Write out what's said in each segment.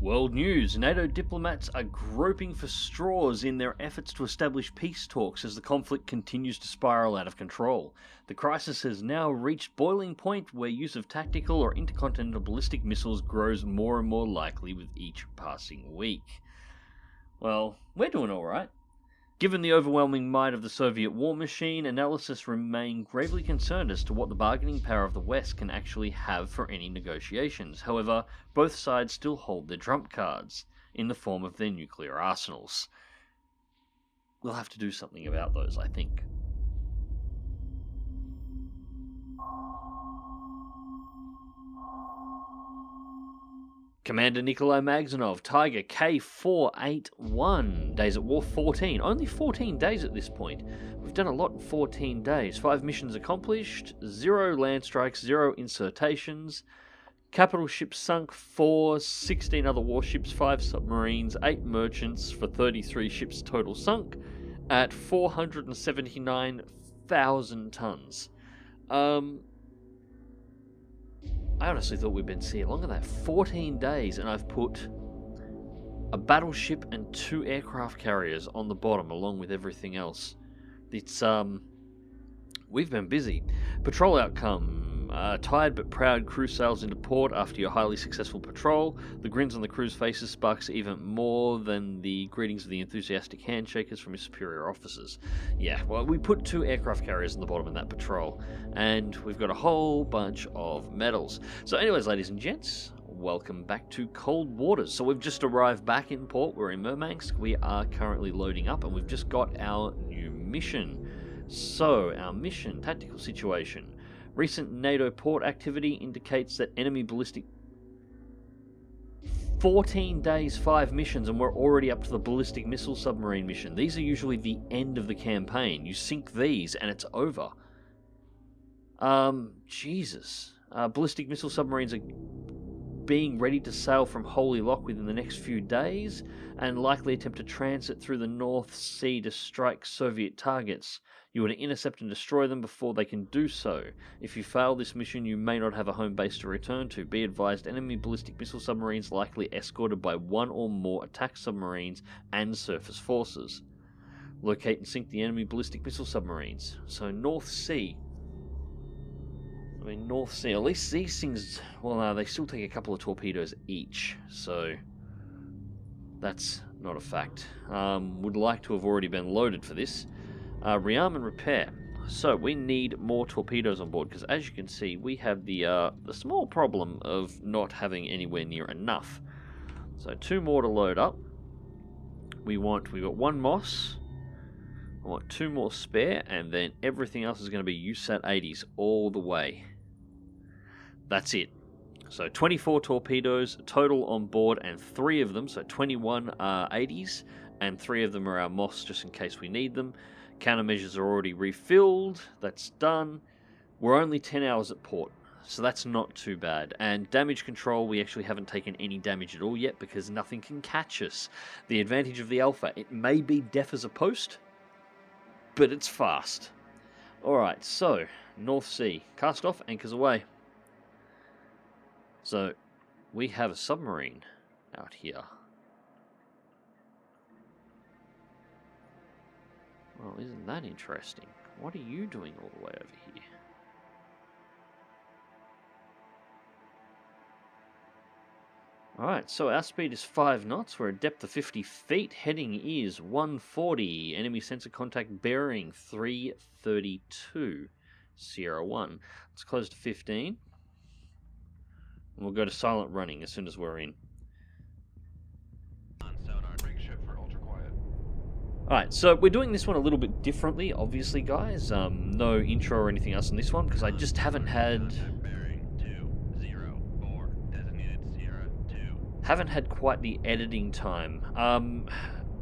World news. NATO diplomats are groping for straws in their efforts to establish peace talks as the conflict continues to spiral out of control. The crisis has now reached boiling point where use of tactical or intercontinental ballistic missiles grows more and more likely with each passing week. Well, we're doing alright. Given the overwhelming might of the Soviet war machine, analysts remain gravely concerned as to what the bargaining power of the West can actually have for any negotiations. However, both sides still hold their trump cards, in the form of their nuclear arsenals. We'll have to do something about those, I think. Commander Nikolai Magzanov, Tiger K481, days at war 14. Only 14 days at this point. We've done a lot in 14 days. 5 missions accomplished, 0 land strikes, 0 insertations. Capital ships sunk, 4, 16 other warships, 5 submarines, 8 merchants for 33 ships total sunk at 479,000 tons. I honestly thought we'd been seeing longer than that. 14 days, and I've put a battleship and 2 aircraft carriers on the bottom, along with everything else. It's, we've been busy. Patrol outcome. Tired but proud crew sails into port after your highly successful patrol. The grins on the crew's faces sparks even more than the greetings of the enthusiastic handshakers from his superior officers. Yeah, well, we put 2 aircraft carriers on the bottom of that patrol, and we've got a whole bunch of medals. So anyways, ladies and gents, welcome back to Cold Waters. So we've just arrived back in port. We're in Murmansk. We are currently loading up, and we've just got our new mission. So, our mission, tactical situation. Recent NATO port activity indicates that enemy ballistic... 14 days, 5 missions, and we're already up to the ballistic missile submarine mission. These are usually the end of the campaign. You sink these, and it's over. Jesus. Ballistic missile submarines are being ready to sail from Holy Lock within the next few days, and likely attempt to transit through the North Sea to strike Soviet targets. You are to intercept and destroy them before they can do so. If you fail this mission, you may not have a home base to return to. Be advised, enemy ballistic missile submarines likely escorted by 1 or more attack submarines and surface forces. Locate and sink the enemy ballistic missile submarines. So, North Sea. North Sea, at least these things, well, no, they still take a couple of torpedoes each, so that's not a fact. Would like to have already been loaded for this. Rearm and repair. So we need more torpedoes on board, because as you can see, we have the small problem of not having anywhere near enough. So 2 more to load up. We've got 1 Moss. I want 2 more spare, and then everything else is going to be USAT 80s all the way. That's it. So 24 torpedoes total on board, and 3 of them, so 21 are 80s, and 3 of them are our Moss, just in case we need them. Countermeasures are already refilled. That's done. We're only 10 hours at port, so that's not too bad. And damage control, we actually haven't taken any damage at all yet, because nothing can catch us. The advantage of the Alpha, it may be deaf as a post, but it's fast. Alright, so, North Sea. Cast off, anchors away. So, we have a submarine out here. Well, isn't that interesting? What are you doing all the way over here? Alright, so our speed is 5 knots. We're at depth of 50 feet. Heading is 140. Enemy sensor contact bearing 332. Sierra 1. Let's close to 15. And we'll go to silent running as soon as we're in. Alright, so we're doing this one a little bit differently, obviously, guys. No intro or anything else in this one, because I just haven't had... Haven't had quite the editing time.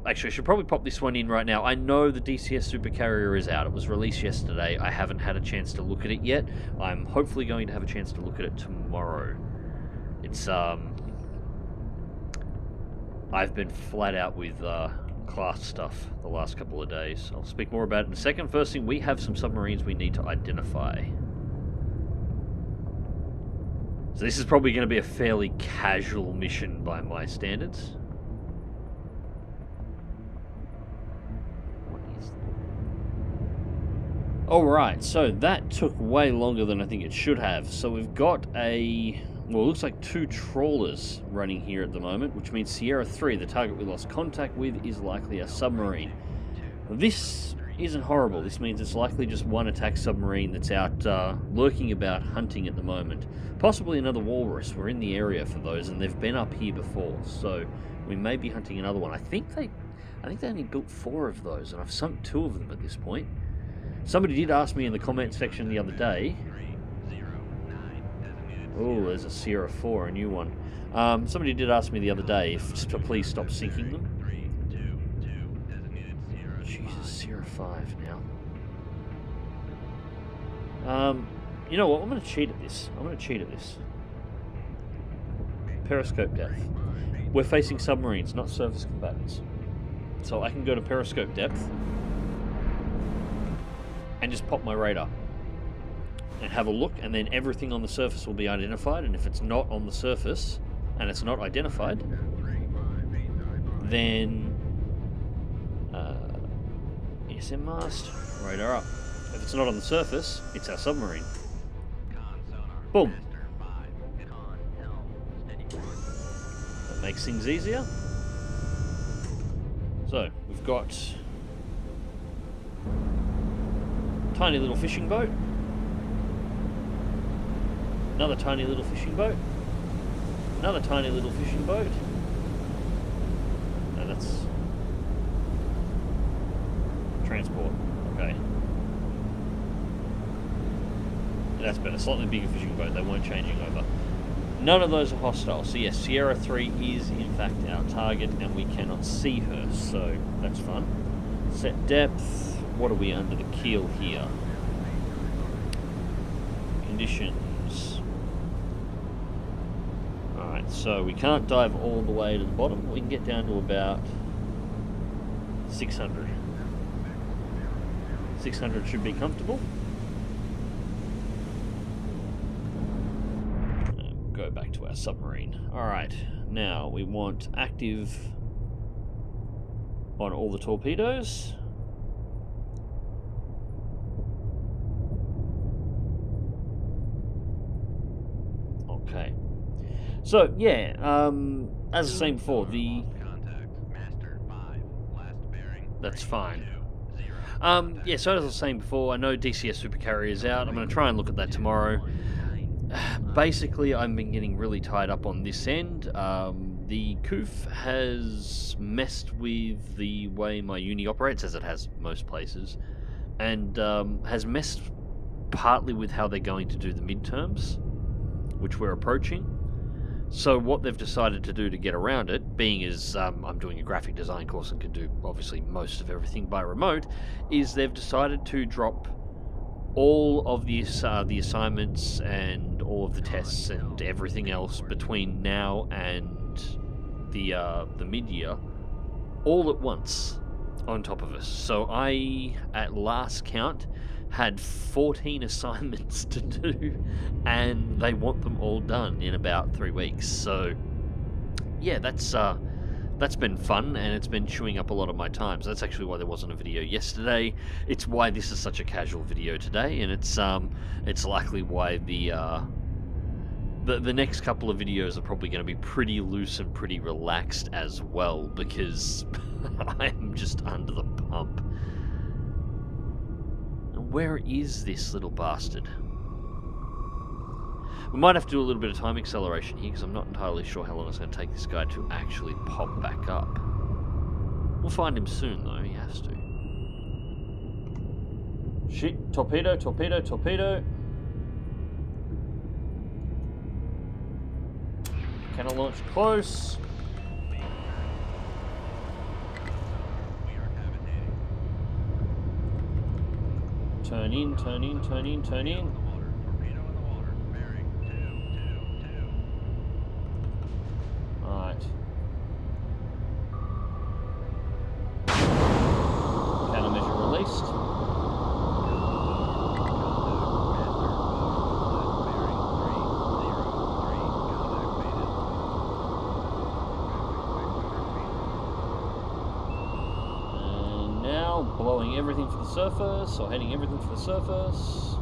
Actually, I should probably pop this one in right now. I know the DCS Supercarrier is out. It was released yesterday. I haven't had a chance to look at it yet. I'm hopefully going to have a chance to look at it tomorrow. It's, I've been flat out with, class stuff the last couple of days. I'll speak more about it in a second. First thing, we have some submarines we need to identify. So this is probably going to be a fairly casual mission by my standards. Alright, so that took way longer than I think it should have. So we've got a... well, it looks like 2 trawlers running here at the moment, which means Sierra 3, the target we lost contact with, is likely a submarine. This isn't horrible. This means it's likely just one attack submarine that's out lurking about hunting at the moment. Possibly another walrus. We're in the area for those, and they've been up here before, so we may be hunting another one. I think they only built 4 of those, and I've sunk 2 of them at this point. Somebody did ask me in the comment section the other day. Oh, there's a Sierra 4, a new one. Somebody did ask me the other day to please stop sinking them. Jesus, Sierra 5 now. You know what? I'm going to cheat at this. Periscope depth. We're facing submarines, not surface combatants. So I can go to periscope depth and just pop my radar and have a look, and then everything on the surface will be identified, and if it's not on the surface and it's not identified, then ESM mast, radar up. If it's not on the surface, it's our submarine. Boom. That makes things easier. So, we've got tiny little fishing boat. Another tiny little fishing boat. Another tiny little fishing boat. No, that's transport. Okay. That's better. Slightly bigger fishing boat. They weren't changing over. None of those are hostile. So yes, Sierra 3 is in fact our target, and we cannot see her. So that's fun. Set depth. What are we under the keel here? Conditions. Alright, so we can't dive all the way to the bottom. We can get down to about 600. 600 should be comfortable. Go back to our submarine. Alright, now we want active on all the torpedoes. Okay. So, yeah, as I was saying before, that's fine. Yeah, so as I was saying before, I know DCS Supercarrier is out. I'm going to try and look at that tomorrow. Basically, I've been getting really tied up on this end. The COOF has messed with the way my uni operates, as it has most places, and has messed partly with how they're going to do the midterms, which we're approaching. So what they've decided to do to get around it, being as I'm doing a graphic design course and can do obviously most of everything by remote, is they've decided to drop all of the assignments and all of the tests and everything else between now and the mid-year all at once on top of us. So I, at last count, had 14 assignments to do, and they want them all done in about 3 weeks. So yeah, that's been fun, and it's been chewing up a lot of my time. So that's actually why there wasn't a video yesterday. It's why this is such a casual video today, and it's likely why the next couple of videos are probably going to be pretty loose and pretty relaxed as well, because I'm just under the pump. Where is this little bastard? We might have to do a little bit of time acceleration here, because I'm not entirely sure how long it's going to take this guy to actually pop back up. We'll find him soon, though. He has to. Shit. Torpedo, torpedo, torpedo. Can I launch close? Turn in, turn in, turn in, turn in. Alright. Countermeasure released. blowing everything for the surface, or heading everything for the surface.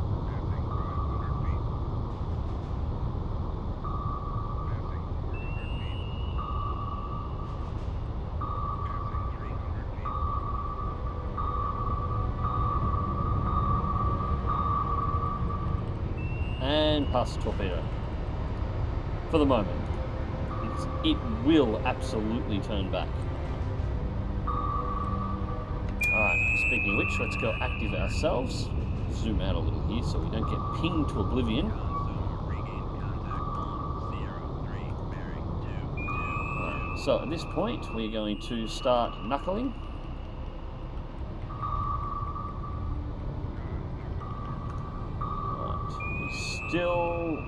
And past the torpedo. For the moment. It will absolutely turn back. Alright, speaking of which, let's go active ourselves. Zoom out a little here so we don't get pinged to oblivion. Right, so at this point, we're going to start knuckling. Right, we still...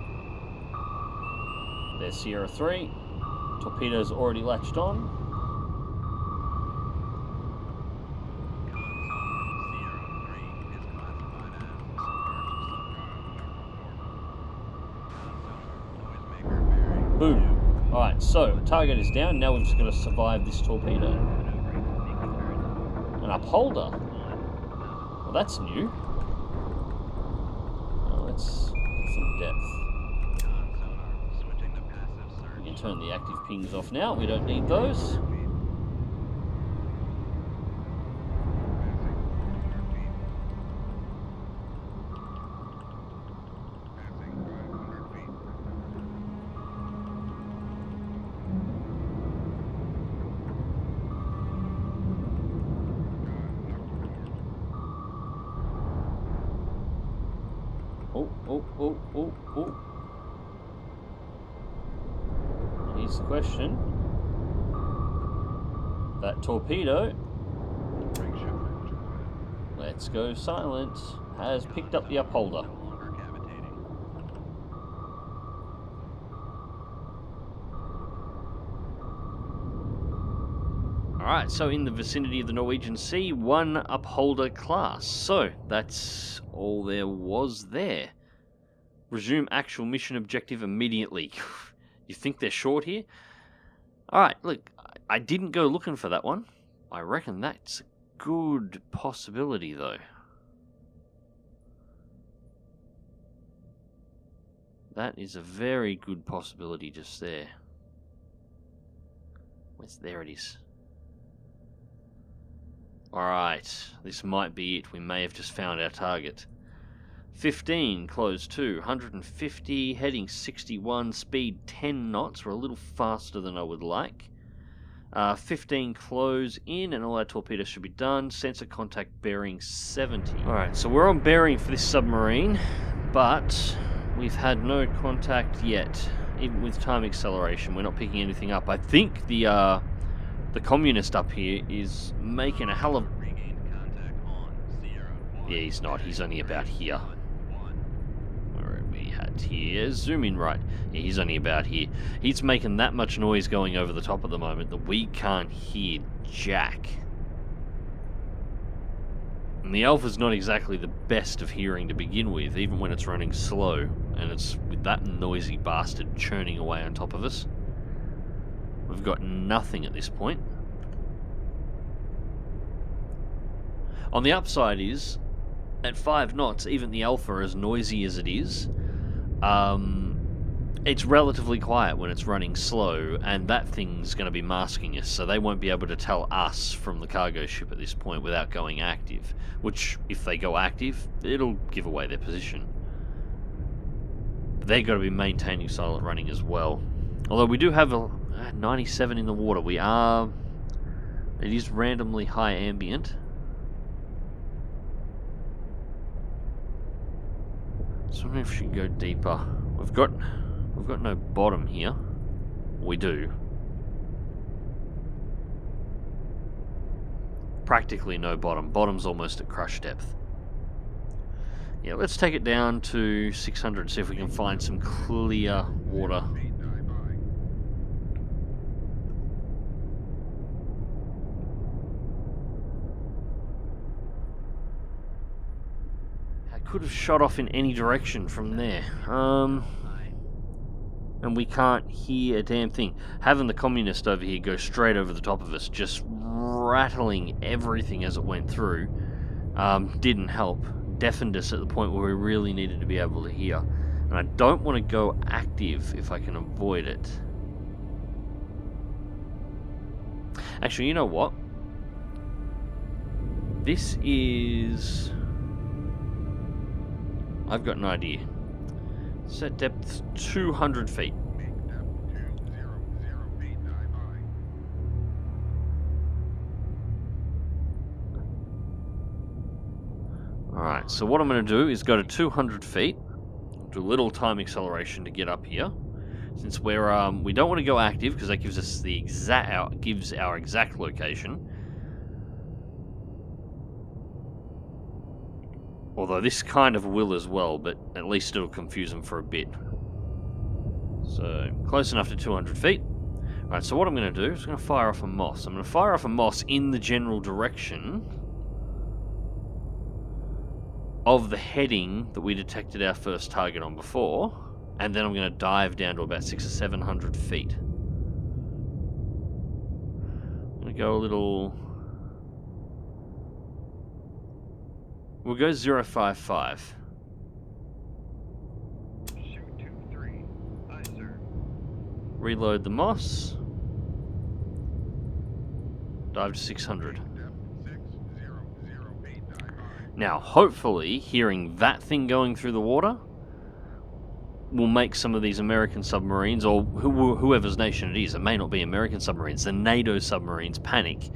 There's Sierra 3. Torpedo's already latched on. Boom. Alright, so target is down. Now we've just got to survive this torpedo. An upholder. Well, that's new. Well, let's get some depth. We can turn the active pings off now. We don't need those. Oh. Here's the question. That torpedo, let's go silent, has picked up the upholder. Alright, so in the vicinity of the Norwegian Sea, one upholder class. So, that's all there was there. Resume actual mission objective immediately. You think they're short here? Alright, look, I didn't go looking for that one. I reckon that's a good possibility, though. That is a very good possibility just there. There it is. Alright, this might be it. We may have just found our target. 15, close 2, 150, heading 61, speed 10 knots. We're a little faster than I would like. 15, close in, and all our torpedoes should be done. Sensor contact bearing 70. Alright, so we're on bearing for this submarine, but we've had no contact yet. Even with time acceleration, we're not picking anything up. I think the communist up here is making a hell of... Yeah, he's not. He's only about here. Where are we at here? Zoom in right. Yeah, he's only about here. He's making that much noise going over the top at the moment that we can't hear jack. And the Alpha's not exactly the best of hearing to begin with, even when it's running slow, and it's with that noisy bastard churning away on top of us. We've got nothing at this point. On the upside is, at 5 knots, even the Alpha, as noisy as it is, it's relatively quiet when it's running slow, and that thing's going to be masking us, so they won't be able to tell us from the cargo ship at this point without going active, which, if they go active, it'll give away their position. But they've got to be maintaining silent running as well. Although we do have a 97 in the water. It is randomly high ambient. So I wonder if we should go deeper. We've got no bottom here. We do. Practically no bottom. Bottom's almost at crush depth. Yeah, let's take it down to 600, see if we can find some clear water. Could have shot off in any direction from there. And we can't hear a damn thing. Having the communist over here go straight over the top of us just rattling everything as it went through didn't help. Deafened us at the point where we really needed to be able to hear. And I don't want to go active if I can avoid it. Actually, you know what? This is... I've got an idea. Set depth 200 feet. Alright, so what I'm going to do is go to 200 feet. Do a little time acceleration to get up here. Since we're we don't want to go active because that gives us the our exact location. Although this kind of will as well, but at least it'll confuse them for a bit. So close enough to 200 feet. Alright, so what I'm going to do is I'm going to fire off a MOS. I'm going to fire off a MOS in the general direction of the heading that we detected our first target on before, and then I'm going to dive down to about 600 or 700 feet. I'm going to go a little... We'll go 055. Shoot 2-3. Aye, sir. Reload the MOS. Dive to 600. Now, hopefully, hearing that thing going through the water will make some of these American submarines, or whoever's nation it is, it may not be American submarines, the NATO submarines panic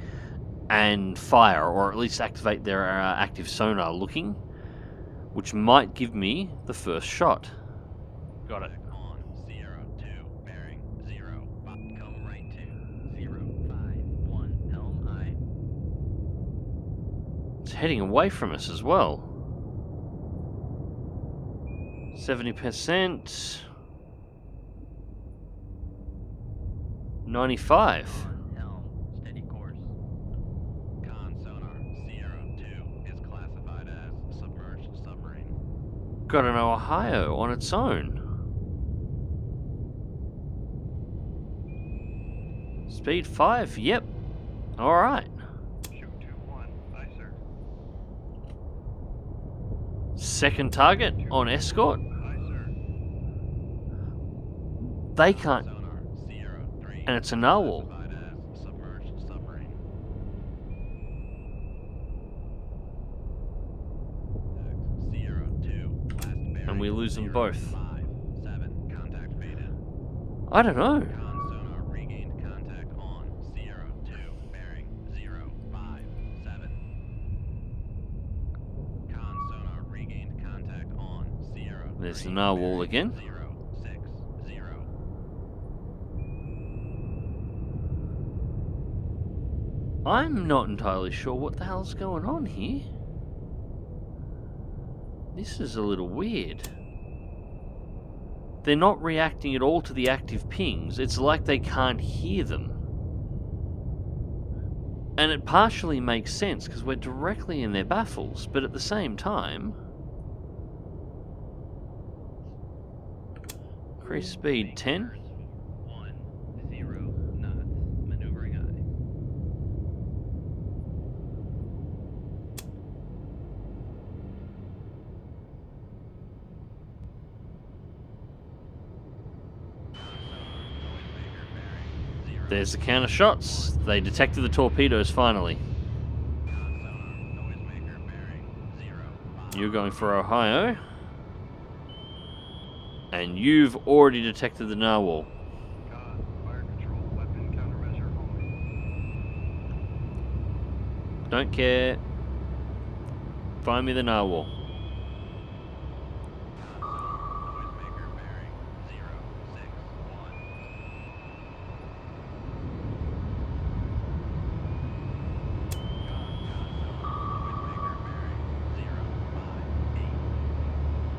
and fire, or at least activate their active sonar looking, which might give me the first shot. Got it. On Sierra 2, bearing 0, come right to 051, helm aye. It's heading away from us as well. 70%. 95. Helm, steady course. Con sonar, Sierra 2 is classified as submerged submarine. Got an Ohio on its own. Speed 5, yep. Alright. Shoot 2-1, aye, sir. Second target on escort. Aye, sir. They can't. Sonar, Sierra 3 And it's a narwhal. classified as submerged submarine. Sierra 2, last bearing. And we lose them both. 5-7, contact faded. I don't know. Con sonar regained contact on Sierra 2, bearing 057. Con sonar regained contact on Sierra. There's the 3, narwhal bearing again. 060. I'm not entirely sure what the hell's going on here. This is a little weird. They're not reacting at all to the active pings. It's like they can't hear them. And it partially makes sense because we're directly in their baffles, but at the same time... Increase speed 10. 10 knots, maneuvering aye. There's the counter shots. They detected the torpedoes finally. You're going for Ohio. And you've already detected the narwhal. Fire control, weapon countermeasure only. Don't care. Find me the narwhal. Noisemaker bearing 061.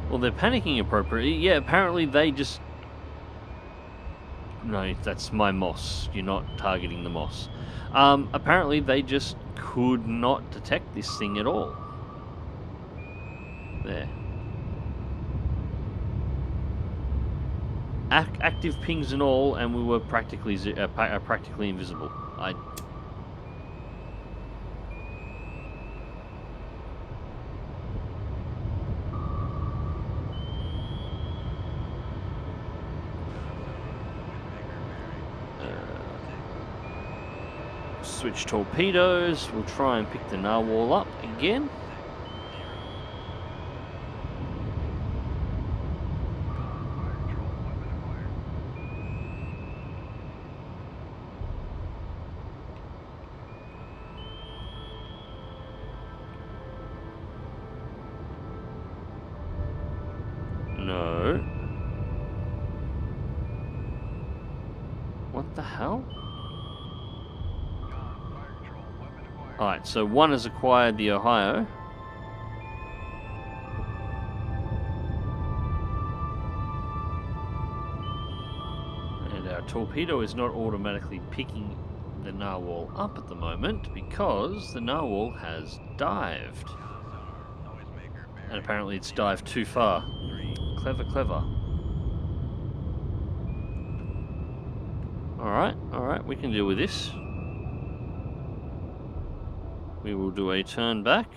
Well, they're panicking appropriately. Yeah, apparently they just... No, that's my MOS. You're not targeting the MOS. Apparently they just could not detect this thing at all. There. Active pings and all, and we were practically invisible. Switch torpedoes. We'll try and pick the narwhal up again. No. What the hell? Alright, so one has acquired the Ohio. And our torpedo is not automatically picking the narwhal up at the moment because the narwhal has dived. And apparently it's dived too far. Clever, clever. Alright, we can deal with this. We will do a turn back.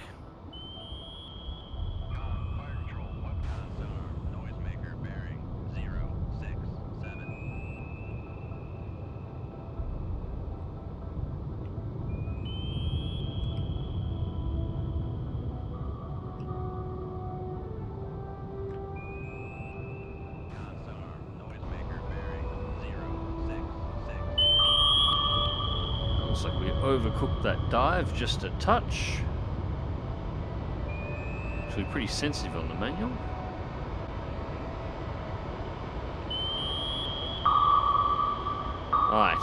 Looks like we overcooked that dive just a touch. Actually pretty sensitive on the manual. Alright.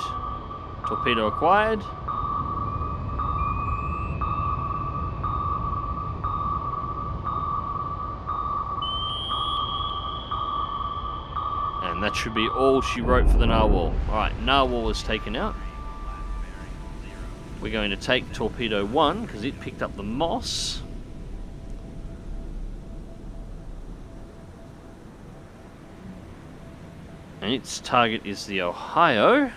Torpedo acquired. And that should be all she wrote for the narwhal. Alright, narwhal is taken out. We're going to take torpedo 1 because it picked up the moss. And its target is the Ohio.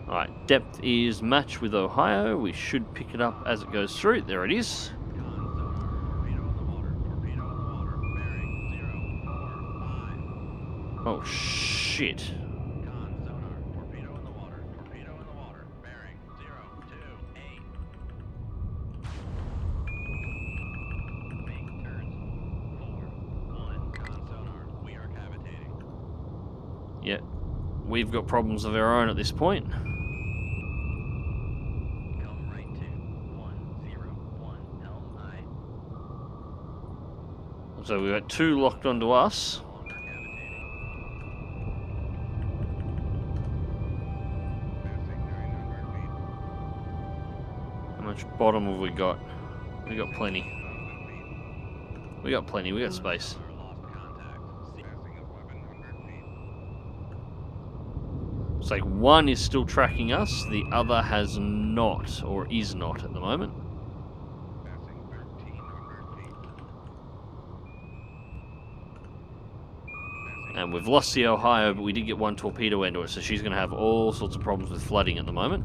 Alright, depth is matched with Ohio. We should pick it up as it goes through. There it is. Oh shit. Yeah, we've got problems of our own at this point. So we've got 2 locked onto us. How much bottom have we got? We got plenty. We got plenty, we got space. It's like one is still tracking us, the other has not, or is not at the moment. And we've lost the Ohio, but we did get 1 torpedo into it, so she's going to have all sorts of problems with flooding at the moment.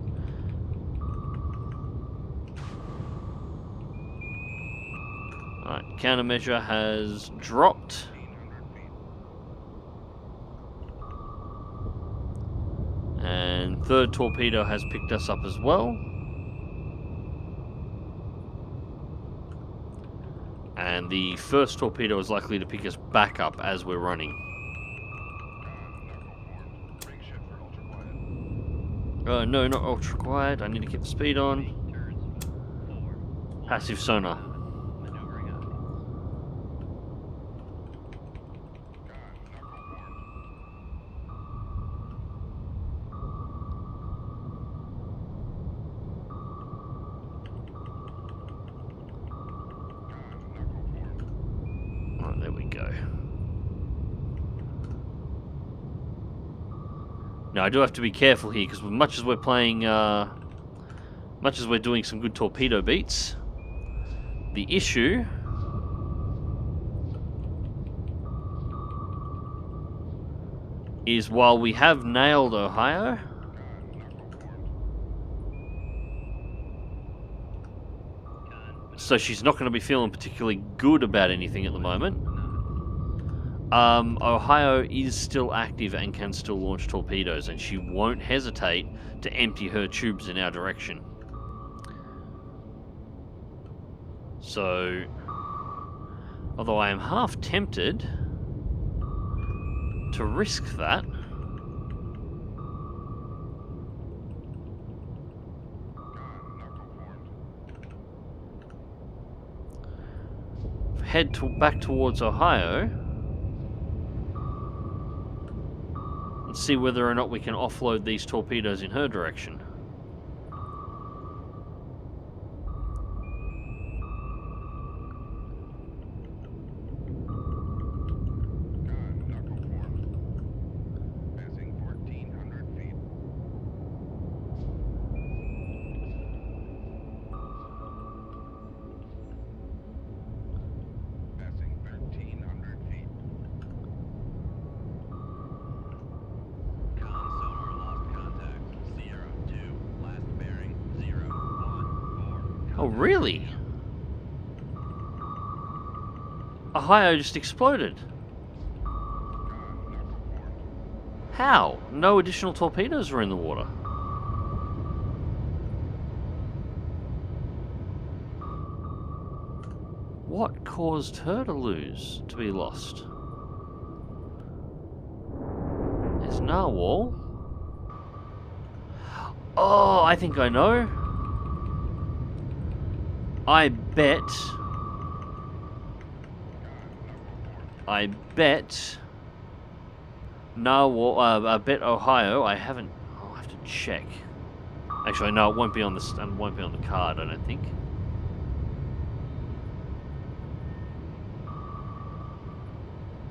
Alright, countermeasure has dropped. And 3rd torpedo has picked us up as well. And the 1st torpedo is likely to pick us back up as we're running. No, not ultra quiet. I need to keep the speed on. Passive sonar. Right, there we go. Now I do have to be careful here because much as we're playing, much as we're doing some good torpedo beats, the issue is while we have nailed Ohio, So she's not going to be feeling particularly good about anything at the moment. Ohio is still active and can still launch torpedoes, and she won't hesitate to empty her tubes in our direction. So, although I am half tempted to risk that, head back towards Ohio and see whether or not we can offload these torpedoes in her direction. Oh, really? Ohio just exploded. How? No additional torpedoes were in the water. What caused her to be lost? There's narwhal. Oh, I think I know. I bet narwhal. I bet Ohio. I haven't. I'll have to check. Actually, no, it won't be on the card. I don't think.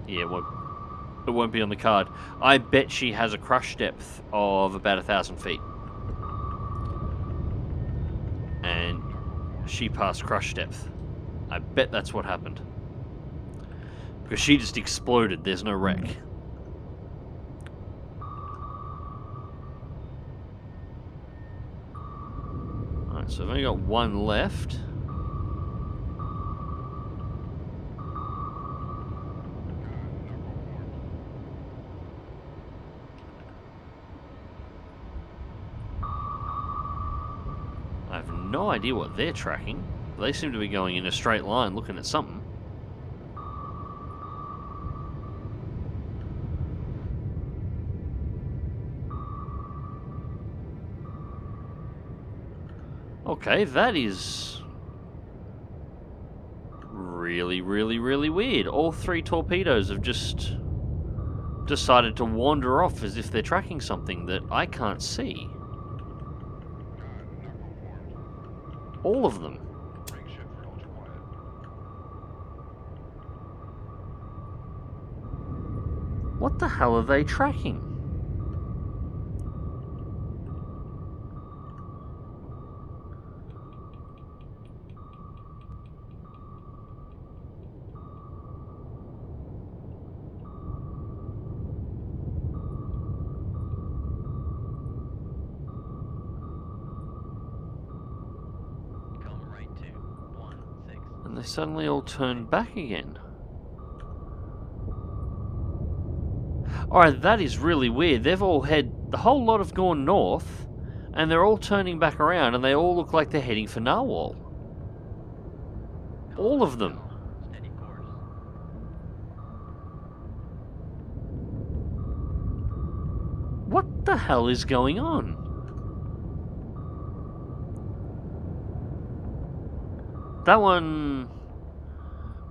Yeah, it won't be on the card. I bet she has a crush depth of about 1,000 feet. And she passed crush depth. I bet that's what happened. Because she just exploded, there's no wreck. Alright, so I've only got one left. I have no idea what they're tracking. They seem to be going in a straight line looking at something. Okay, that is really, really, really weird. All three torpedoes have just decided to wander off as if they're tracking something that I can't see. All of them. What the hell are they tracking? And they suddenly all turned back again. Alright, that is really weird. They've all the whole lot have gone north, and they're all turning back around, and they all look like they're heading for Narwhal. All of them. What the hell is going on? That one...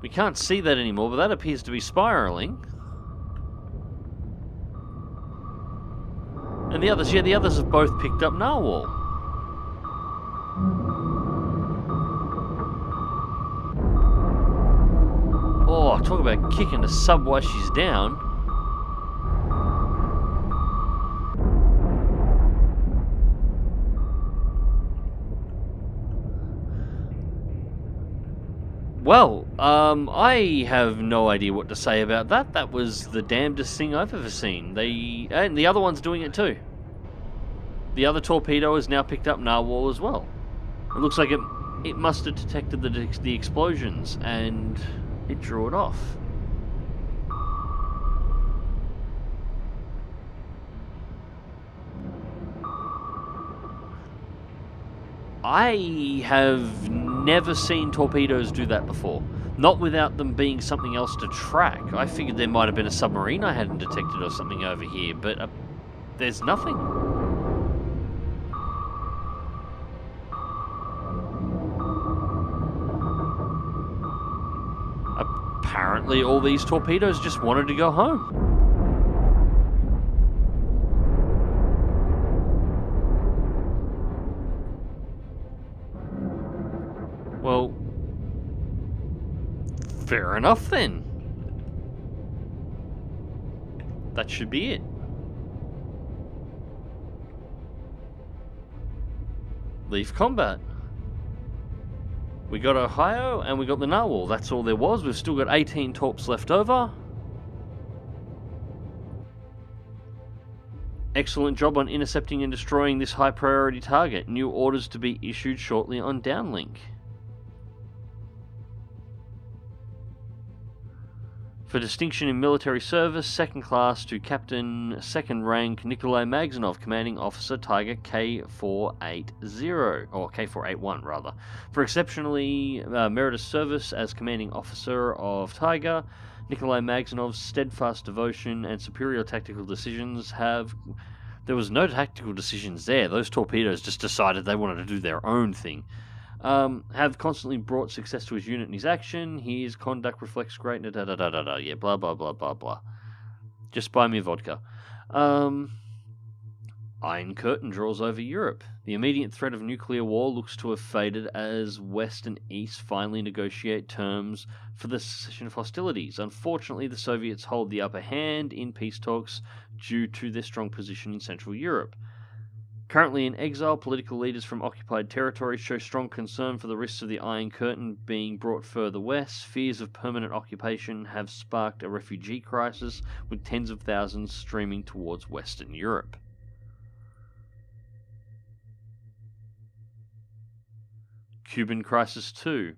we can't see that anymore, but that appears to be spiraling. And the others, yeah, the others have both picked up Narwhal. Oh, talk about kicking a sub while she's down. Well, I have no idea what to say about that. That was the damnedest thing I've ever seen. And the other one's doing it too. The other torpedo has now picked up Narwhal as well. It looks like it it must have detected the explosions, and it drew it off. I have never seen torpedoes do that before. Not without them being something else to track. I figured there might have been a submarine I hadn't detected or something over here, but there's nothing. Apparently all these torpedoes just wanted to go home. Well, fair enough then. That should be it. Leave combat. We got Ohio and we got the Narwhal. That's all there was. We've still got 18 torps left over. Excellent job on intercepting and destroying this high priority target. New orders to be issued shortly on downlink. For distinction in military service, second class to Captain, second rank, Nikolai Magzanov, Commanding Officer, Tiger K480, or K481 rather. For exceptionally meritorious service as Commanding Officer of Tiger, Nikolai Magzanov's steadfast devotion and superior tactical decisions have... There was no tactical decisions there. Those torpedoes just decided they wanted to do their own thing. Have constantly brought success to his unit and his action. His conduct reflects great... Yeah, blah, blah, blah, blah, blah. Just buy me vodka. Iron Curtain draws over Europe. The immediate threat of nuclear war looks to have faded as West and East finally negotiate terms for the cessation of hostilities. Unfortunately, the Soviets hold the upper hand in peace talks due to their strong position in Central Europe. Currently in exile, political leaders from occupied territories show strong concern for the risks of the Iron Curtain being brought further west. Fears of permanent occupation have sparked a refugee crisis, with tens of thousands streaming towards Western Europe. Cuban Crisis 2.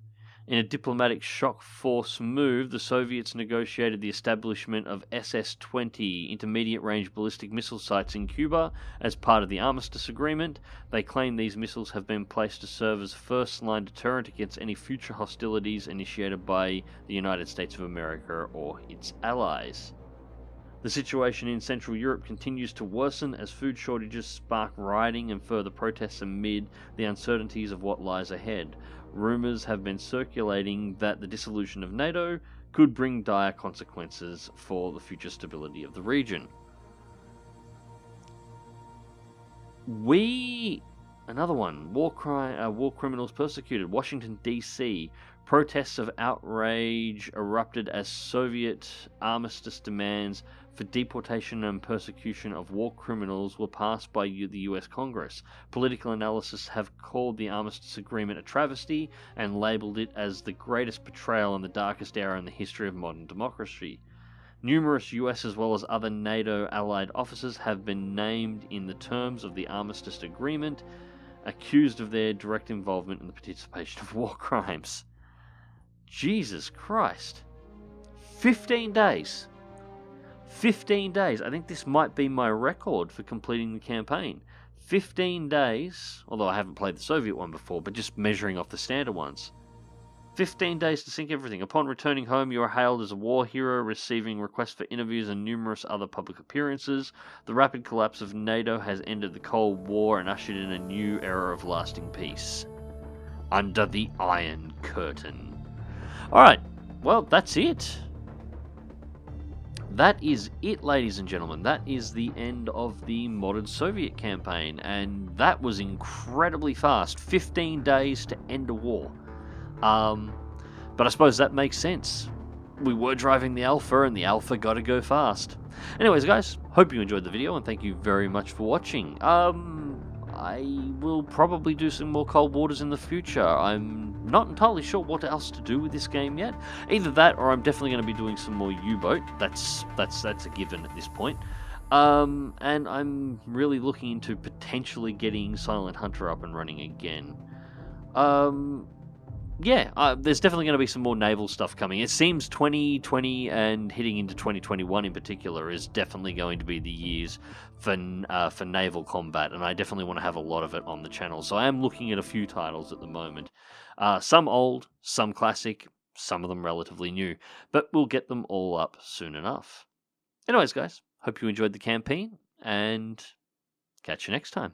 In a diplomatic shock force move, the Soviets negotiated the establishment of SS-20 intermediate-range ballistic missile sites in Cuba as part of the armistice agreement. They claim these missiles have been placed to serve as a first-line deterrent against any future hostilities initiated by the United States of America or its allies. The situation in Central Europe continues to worsen as food shortages spark rioting and further protests amid the uncertainties of what lies ahead. Rumours have been circulating that the dissolution of NATO could bring dire consequences for the future stability of the region. Another one. War criminals persecuted. Washington, D.C. Protests of outrage erupted as Soviet armistice demands for deportation and persecution of war criminals were passed by the US Congress. Political analysts have called the armistice agreement a travesty and labelled it as the greatest betrayal and the darkest era in the history of modern democracy. Numerous US as well as other NATO allied officers have been named in the terms of the armistice agreement, accused of their direct involvement in the participation of war crimes. Jesus Christ. 15 days. 15 days. I think this might be my record for completing the campaign. 15 days, although I haven't played the Soviet one before, but just measuring off the standard ones. 15 days to sink everything. Upon returning home, you are hailed as a war hero, receiving requests for interviews and numerous other public appearances. The rapid collapse of NATO has ended the Cold War and ushered in a new era of lasting peace. Under the Iron Curtain. Alright, well, that's it. That is it, ladies and gentlemen. That is the end of the modern Soviet campaign, and that was incredibly fast. 15 days to end a war. But I suppose that makes sense. We were driving the Alpha, and the Alpha got to go fast. Anyways, guys, hope you enjoyed the video, and thank you very much for watching. I will probably do some more Cold Waters in the future. I'm not entirely sure what else to do with this game yet. Either that, or I'm definitely going to be doing some more U-Boat. That's a given at this point. And I'm really looking into potentially getting Silent Hunter up and running again. Yeah, there's definitely going to be some more naval stuff coming. It seems 2020 and hitting into 2021 in particular is definitely going to be the years for naval combat, and I definitely want to have a lot of it on the channel. So I am looking at a few titles at the moment. Some old, some classic, some of them relatively new, but we'll get them all up soon enough. Anyways, guys, hope you enjoyed the campaign, and catch you next time.